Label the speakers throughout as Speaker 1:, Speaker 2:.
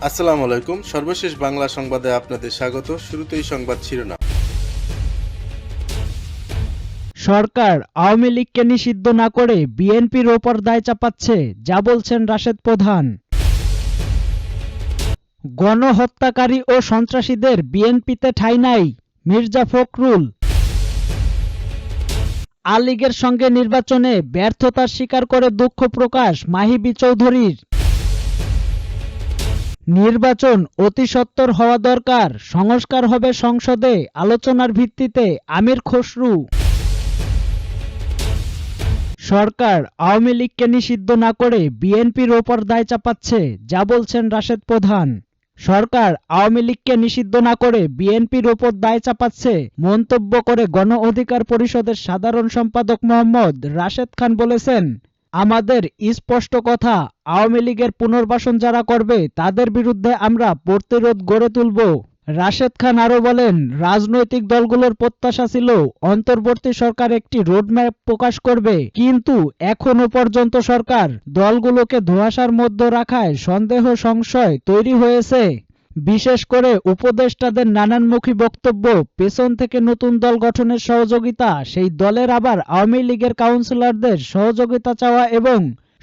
Speaker 1: আসসালামু আলাইকুম। সর্বশেষ বাংলা সংবাদে আপনাদের স্বাগত। শুরুতেই সংবাদ শিরোনাম।
Speaker 2: সরকার আওয়ামী লীগকে নিষিদ্ধ না করে বিএনপির ওপর দায় চাপাচ্ছে, যা বলছেন রাশেদ প্রধান। গণহত্যাকারী ও সন্ত্রাসীদের বিএনপিতে ঠাঁই নাই, মির্জা ফখরুল। আলীগের সঙ্গে নির্বাচনে ব্যর্থতার স্বীকার করে দুঃখ প্রকাশ মাহিবী চৌধুরীর। নির্বাচন অতি সত্বর হওয়া দরকার, সংস্কার হবে সংসদে আলোচনার ভিত্তিতে আমির খসরু। সরকার আওয়ামী লীগকে নিষিদ্ধ না করে বিএনপির ওপর দায় চাপাচ্ছে, যা বলছেন রাশেদ প্রধান। সরকার আওয়ামী লীগকে নিষিদ্ধ না করে বিএনপির ওপর দায় চাপাচ্ছে মন্তব্য করে গণ অধিকার পরিষদের সাধারণ সম্পাদক মোহাম্মদ রাশেদ খান বলেছেন, আমাদের স্পষ্ট কথা, আওয়ামী লীগের পুনর্বাসন যারা করবে তাদের বিরুদ্ধে আমরা প্রতিরোধ গড়ে তুলব। রাশেদ খান আরো বলেন, রাজনৈতিক দলগুলোর প্রত্যাশা ছিল অন্তর্বর্তী সরকার একটি রোডম্যাপ প্রকাশ করবে, কিন্তু এখনো পর্যন্ত সরকার দলগুলোকে ধোঁয়াশার মধ্যে রাখায় সন্দেহ সংশয় তৈরি হয়েছে। বিশেষ করে উপদেষ্টাদের নানানমুখী বক্তব্য, পেছন থেকে নতুন দল গঠনের সহযোগিতা, সেই দলের আবার আওয়ামী লীগের কাউন্সিলরদের সহযোগিতা চাওয়া এবং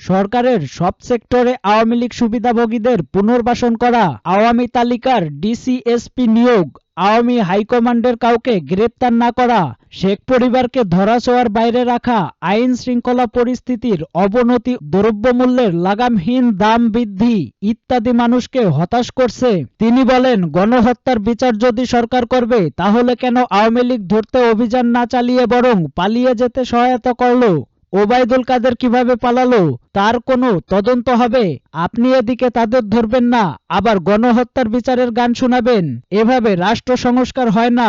Speaker 2: সরকারের সব সেক্টরে আওয়ামী লীগ সুবিধাভোগীদের পুনর্বাসন করা, আওয়ামী তালিকার ডিসি-এসপি নিয়োগ, আওয়ামী হাইকমান্ডের কাউকে গ্রেপ্তার না করা, শেখ পরিবারকে ধরাছোঁয়ার বাইরে রাখা, আইন শৃঙ্খলা পরিস্থিতির অবনতি, দ্রব্যমূল্যের লাগামহীন দাম বৃদ্ধি ইত্যাদি মানুষকে হতাশ করছে। তিনি বলেন, গণহত্যার বিচার যদি সরকার করবে তাহলে কেন আওয়ামী লীগ ধরতে অভিযান না চালিয়ে বরং পালিয়ে যেতে সহায়তা করলো? ওবায়দুল কাদের কিভাবে পালালো তার কোনো তদন্ত হবে? আপনি এদিকে তাদের ধরবেন না, আবার গণহত্যার বিচারের গান শোনাবেন। এভাবে রাষ্ট্র সংস্কার হয় না।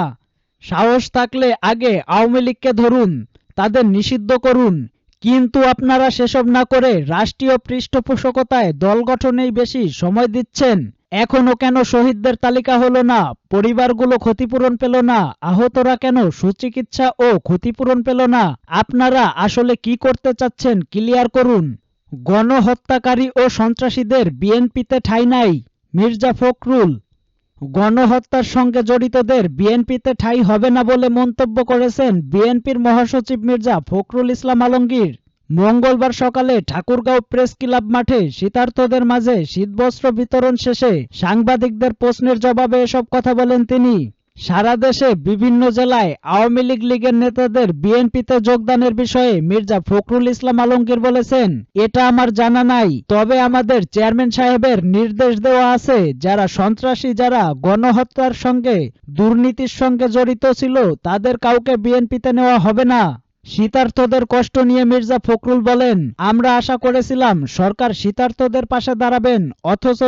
Speaker 2: সাহস থাকলে আগে আওয়ামী লীগকে ধরুন, তাদের নিষিদ্ধ করুন, কিন্তু আপনারা সেসব না করে রাষ্ট্রীয় পৃষ্ঠপোষকতায় দল গঠনেই বেশি সময় দিচ্ছেন। এখনো কেন শহীদদের তালিকা হলো না? পরিবারগুলো ক্ষতিপূরণ পেল না? আহতরা কেন সুচিকিৎসা ও ক্ষতিপূরণ পেল না? আপনারা আসলে কি করতে চাচ্ছেন ক্লিয়ার করুন। গণহত্যাকারী ও সন্ত্রাসীদের বিএনপিতে ঠাঁই নাই, মির্জা ফখরুল। গণহত্যার সঙ্গে জড়িতদের বিএনপিতে ঠাঁই হবে না বলে মন্তব্য করেছেন বিএনপির মহাসচিব মির্জা ফখরুল ইসলাম আলমগীর। মঙ্গলবার সকালে ঠাকুরগাঁও প্রেস ক্লাব মাঠে শীতার্তদের মাঝে শীতবস্ত্র বিতরণ শেষে সাংবাদিকদের প্রশ্নের জবাবে এসব কথা বলেন তিনি। সারা দেশে বিভিন্ন জেলায় আওয়ামী লীগের নেতাদের বিএনপিতে যোগদানের বিষয়ে মির্জা ফখরুল ইসলাম আলমগীর বলেছেন, এটা আমার জানা নাই, তবে আমাদের চেয়ারম্যান সাহেবের নির্দেশ দেওয়া আছে, যারা সন্ত্রাসী, যারা গণহত্যার সঙ্গে দুর্নীতির সঙ্গে জড়িত ছিল তাদের কাউকে বিএনপিতে নেওয়া হবে না। শীতার্তদের কষ্ট নিয়ে মির্জা ফখরুল বলেন, আমরা আশা করেছিলাম সরকার শীতার্তদের পাশে দাঁড়াবেন, অথচ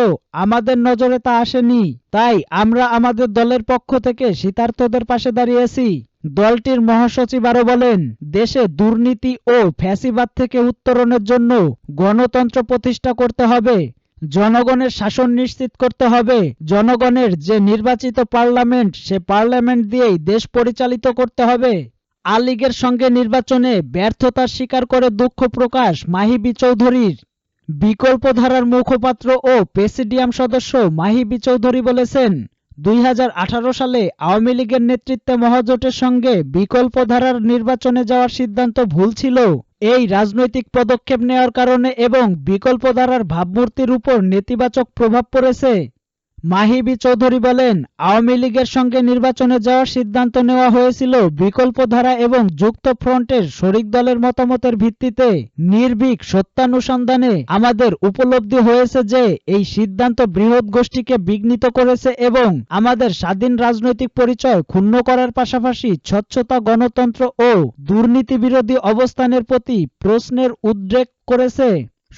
Speaker 2: আমাদের নজরে তা আসেনি। তাই আমরা আমাদের দলের পক্ষ থেকে শীতার্তদের পাশে দাঁড়িয়েছি। দলটির মহাসচিব আরো বলেন, দেশে দুর্নীতি ও ফ্যাসিবাদ থেকে উত্তরণের জন্য গণতন্ত্র প্রতিষ্ঠা করতে হবে, জনগণের শাসন নিশ্চিত করতে হবে, জনগণের যে নির্বাচিত পার্লামেন্ট, সে পার্লামেন্ট দিয়েই দেশ পরিচালিত করতে হবে। আলীগের সঙ্গে নির্বাচনে ব্যর্থতার স্বীকার করে দুঃখ প্রকাশ মাহিবী চৌধুরীর। বিকল্পধারার মুখপাত্র ও প্রেসিডিয়াম সদস্য মাহিবী চৌধুরী বলেছেন, 2018 সালে আওয়ামী লীগের নেতৃত্বে মহাজোটের সঙ্গে বিকল্পধারার নির্বাচনে যাওয়ার সিদ্ধান্ত ভুল ছিল। এই রাজনৈতিক পদক্ষেপ নেওয়ার কারণে এবং বিকল্পধারার ভাবমূর্তির উপর নেতিবাচক প্রভাব পড়েছে। মাহিবী চৌধুরী বলেন, আওয়ামী লীগের সঙ্গে নির্বাচনে যাওয়ার সিদ্ধান্ত নেওয়া হয়েছিল বিকল্পধারা এবং যুক্ত ফ্রন্টের শরিক দলের মতামতের ভিত্তিতে। নির্ভীক সত্যানুসন্ধানে আমাদের উপলব্ধি হয়েছে যে এই সিদ্ধান্ত বৃহৎ গোষ্ঠীকে বিঘ্নিত করেছে এবং আমাদের স্বাধীন রাজনৈতিক পরিচয় ক্ষুণ্ণ করার পাশাপাশি স্বচ্ছতা, গণতন্ত্র ও দুর্নীতি বিরোধী অবস্থানের প্রতি প্রশ্নের উদ্রেক করেছে।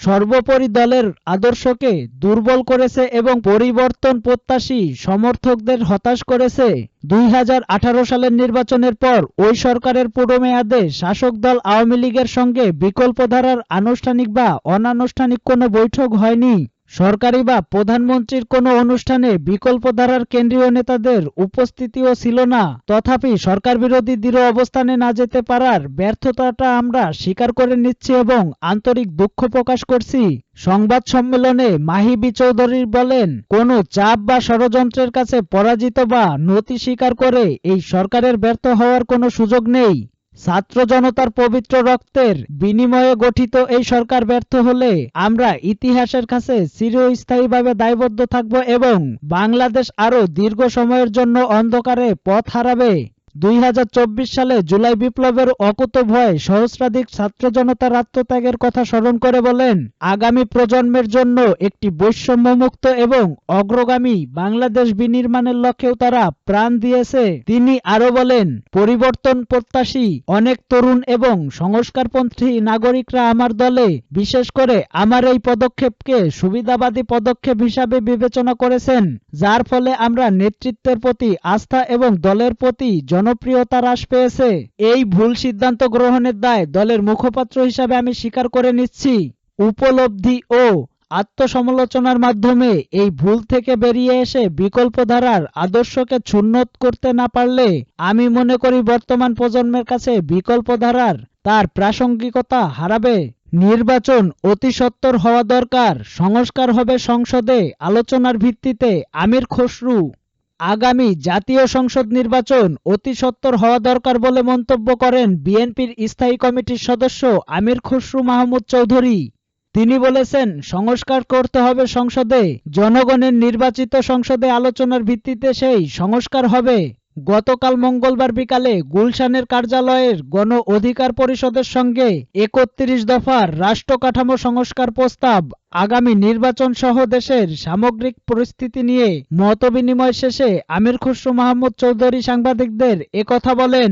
Speaker 2: সর্বোপরি দলের আদর্শকে দুর্বল করেছে এবং পরিবর্তন প্রত্যাশী সমর্থকদের হতাশ করেছে। 2018 সালের নির্বাচনের পর ওই সরকারের পুরো মেয়াদে শাসক দল আওয়ামী লীগের সঙ্গে বিকল্পধারার আনুষ্ঠানিক বা অনানুষ্ঠানিক কোনো বৈঠক হয়নি। সরকারি বা প্রধানমন্ত্রীর কোনো অনুষ্ঠানে বিকল্পধারার কেন্দ্রীয় নেতাদের উপস্থিতিও ছিল না। তথাপি সরকার বিরোধী দৃঢ় অবস্থানে না যেতে পারার ব্যর্থতাটা আমরা স্বীকার করে নিচ্ছি এবং আন্তরিক দুঃখ প্রকাশ করছি। সংবাদ সম্মেলনে মাহি বি চৌধুরী বলেন, কোনো চাপ বা ষড়যন্ত্রের কাছে পরাজিত বা নতি স্বীকার করে এই সরকারের ব্যর্থ হওয়ার কোনো সুযোগ নেই। ছাত্র জনতার পবিত্র রক্তের বিনিময়ে গঠিত এই সরকার ব্যর্থ হলে আমরা ইতিহাসের কাছে চিরস্থায়ীভাবে দায়বদ্ধ থাকব এবং বাংলাদেশ আরও দীর্ঘ সময়ের জন্য অন্ধকারে পথ হারাবে। 2024 সালে জুলাই বিপ্লবের অকুতোভয় সহস্রাধিক ছাত্র জনতার আত্মত্যাগের কথা স্মরণ করে বলেন, আগামী প্রজন্মের জন্য একটি বৈষম্যমুক্ত এবং অগ্রগামী বাংলাদেশ বিনির্মাণের লক্ষ্যেও তারা প্রাণ দিয়েছে। তিনি আরো বলেন, পরিবর্তন প্রত্যাশী অনেক তরুণ এবং সংস্কারপন্থী নাগরিকরা আমার দলে, বিশেষ করে আমার এই পদক্ষেপকে সুবিধাবাদী পদক্ষেপ হিসাবে বিবেচনা করেছেন, যার ফলে আমরা নেতৃত্বের প্রতি আস্থা এবং দলের প্রতি জনপ্রিয়তা হ্রাস পেয়েছে। এই ভুল সিদ্ধান্ত গ্রহণের দায় দলের মুখপাত্র হিসাবে আমি স্বীকার করে নিচ্ছি। উপলব্ধি ও আত্মসমালোচনার মাধ্যমে এই ভুল থেকে বেরিয়ে এসে বিকল্পধারার আদর্শকে ছুন্নত করতে না পারলে আমি মনে করি বর্তমান প্রজন্মের কাছে বিকল্পধারার তার প্রাসঙ্গিকতা হারাবে। নির্বাচন অতি সত্বর হওয়া দরকার, সংস্কার হবে সংসদে আলোচনার ভিত্তিতে। আমির খসরু। আগামী জাতীয় সংসদ নির্বাচন অতি সত্বর হওয়া দরকার বলে মন্তব্য করেন বিএনপির স্থায়ী কমিটির সদস্য আমির খসরু মাহমুদ চৌধুরী। তিনি বলেছেন, সংস্কার করতে হবে সংসদে, জনগণের নির্বাচিত সংসদে আলোচনার ভিত্তিতে সেই সংস্কার হবে। গতকাল মঙ্গলবার বিকালে গুলশানের কার্যালয়ের গণ অধিকার পরিষদের সঙ্গে ৩১ দফার রাষ্ট্র কাঠামো সংস্কার প্রস্তাব, আগামী নির্বাচন সহ দেশের সামগ্রিক পরিস্থিতি নিয়ে মতবিনিময় শেষে আমির খসরু মাহমুদ চৌধুরী সাংবাদিকদের একথা বলেন।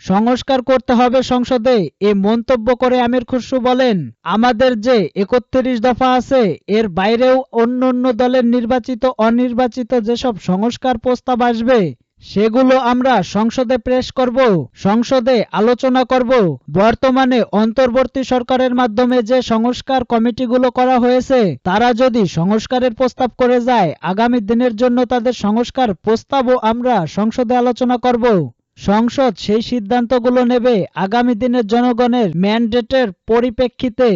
Speaker 2: সংস্কার করতে হবে সংসদে এ মন্তব্য করে আমির খসরু বলেন, আমাদের যে ৩১ দফা আছে এর বাইরেও অন্য দলের নির্বাচিত অনির্বাচিত যেসব সংস্কার প্রস্তাব আসবে সেগুলো আমরা সংসদে পেশ করব, সংসদে আলোচনা করব। বর্তমানে অন্তর্বর্তী সরকারের মাধ্যমে যে সংস্কার কমিটিগুলো করা হয়েছে তারা যদি সংস্কারের প্রস্তাব করে যায়, আগামী দিনের জন্য তাদের সংস্কার প্রস্তাবও আমরা সংসদে আলোচনা করব। সংসদ সেই সিদ্ধান্তগুলো নেবে আগামী দিনের জনগণের ম্যান্ডেটের পরিপ্রেক্ষিতে।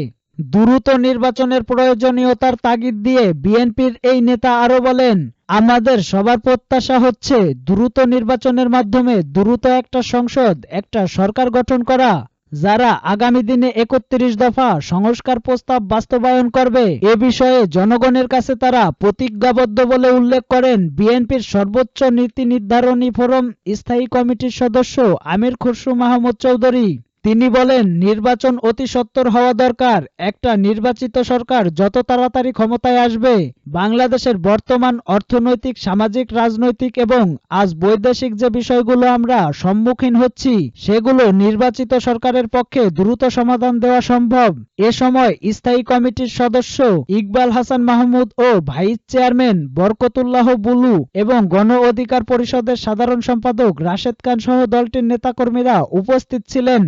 Speaker 2: দ্রুত নির্বাচনের প্রয়োজনীয়তার তাগিদ দিয়ে বিএনপির এই নেতা আরো বলেন, আমাদের সবার প্রত্যাশা হচ্ছে দ্রুত নির্বাচনের মাধ্যমে দ্রুত একটা সংসদ, একটা সরকার গঠন করা, যারা আগামী দিনে ৩১ দফা সংস্কার প্রস্তাব বাস্তবায়ন করবে। এ বিষয়ে জনগণের কাছে তারা প্রতিজ্ঞাবদ্ধ বলে উল্লেখ করেন বিএনপির সর্বোচ্চ নীতি নির্ধারণী ফোরাম স্থায়ী কমিটির সদস্য আমির খসরু মাহমুদ চৌধুরী। তিনি বলেন, নির্বাচন অতি সত্বর হওয়া দরকার। একটা নির্বাচিত সরকার যত তাড়াতাড়ি ক্ষমতায় আসবে, বাংলাদেশের বর্তমান অর্থনৈতিক, সামাজিক, রাজনৈতিক এবং আজ বৈদেশিক যে বিষয়গুলো আমরা সম্মুখীন হচ্ছি সেগুলো নির্বাচিত সরকারের পক্ষে দ্রুত সমাধান দেওয়া সম্ভব। এ সময় স্থায়ী কমিটির সদস্য ইকবাল হাসান মাহমুদ ও ভাইস চেয়ারম্যান বরকতুল্লাহ বুলু এবং গণ অধিকার পরিষদের সাধারণ সম্পাদক রাশেদ খান সহ দলটির নেতাকর্মীরা উপস্থিত ছিলেন।